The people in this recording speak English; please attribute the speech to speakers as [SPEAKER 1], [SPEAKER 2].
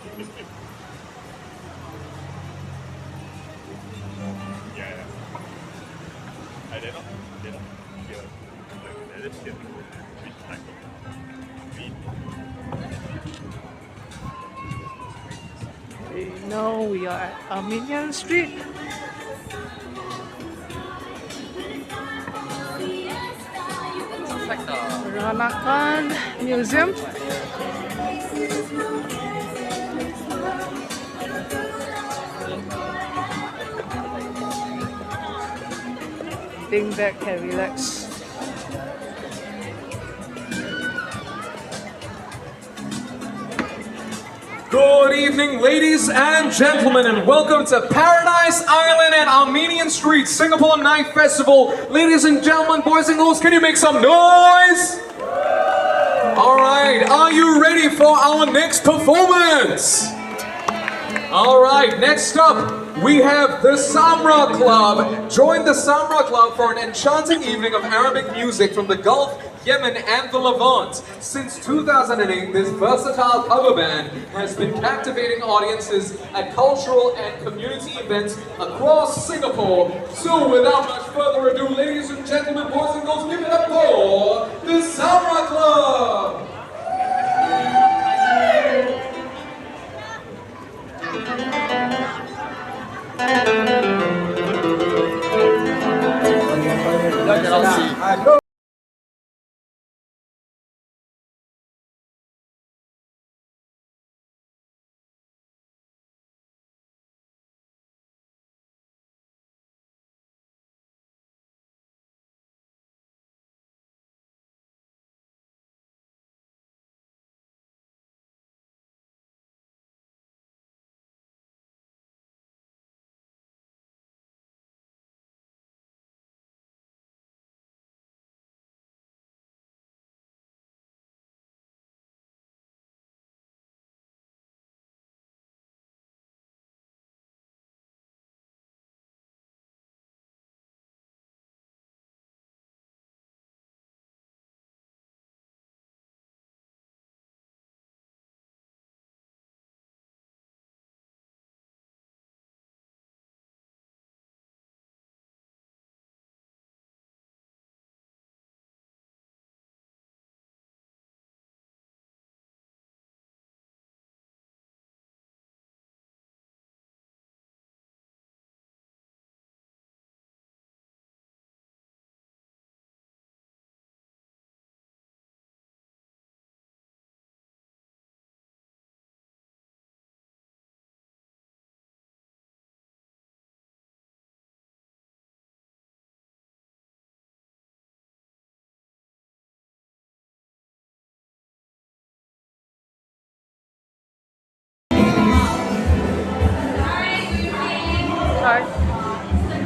[SPEAKER 1] Yeah. They're not. They're just getting
[SPEAKER 2] Now we are at Armenian Street.
[SPEAKER 3] It's like the
[SPEAKER 2] Peranakan Museum. Think back can relax.
[SPEAKER 4] Good evening, ladies and gentlemen, and welcome to Paradise Island and Armenian Street Singapore Night Festival. Ladies and gentlemen, boys and girls, can you make some noise? Alright, are you ready for our next performance? Alright, next up, we have the Samra Club. Join the Samra Club for an enchanting evening of Arabic music from the Gulf, Yemen and the Levant. Since 2008, this versatile cover band has been captivating audiences at cultural and community events across Singapore. So without much further ado, ladies and gentlemen, boys and girls, give it up for the Samra Club!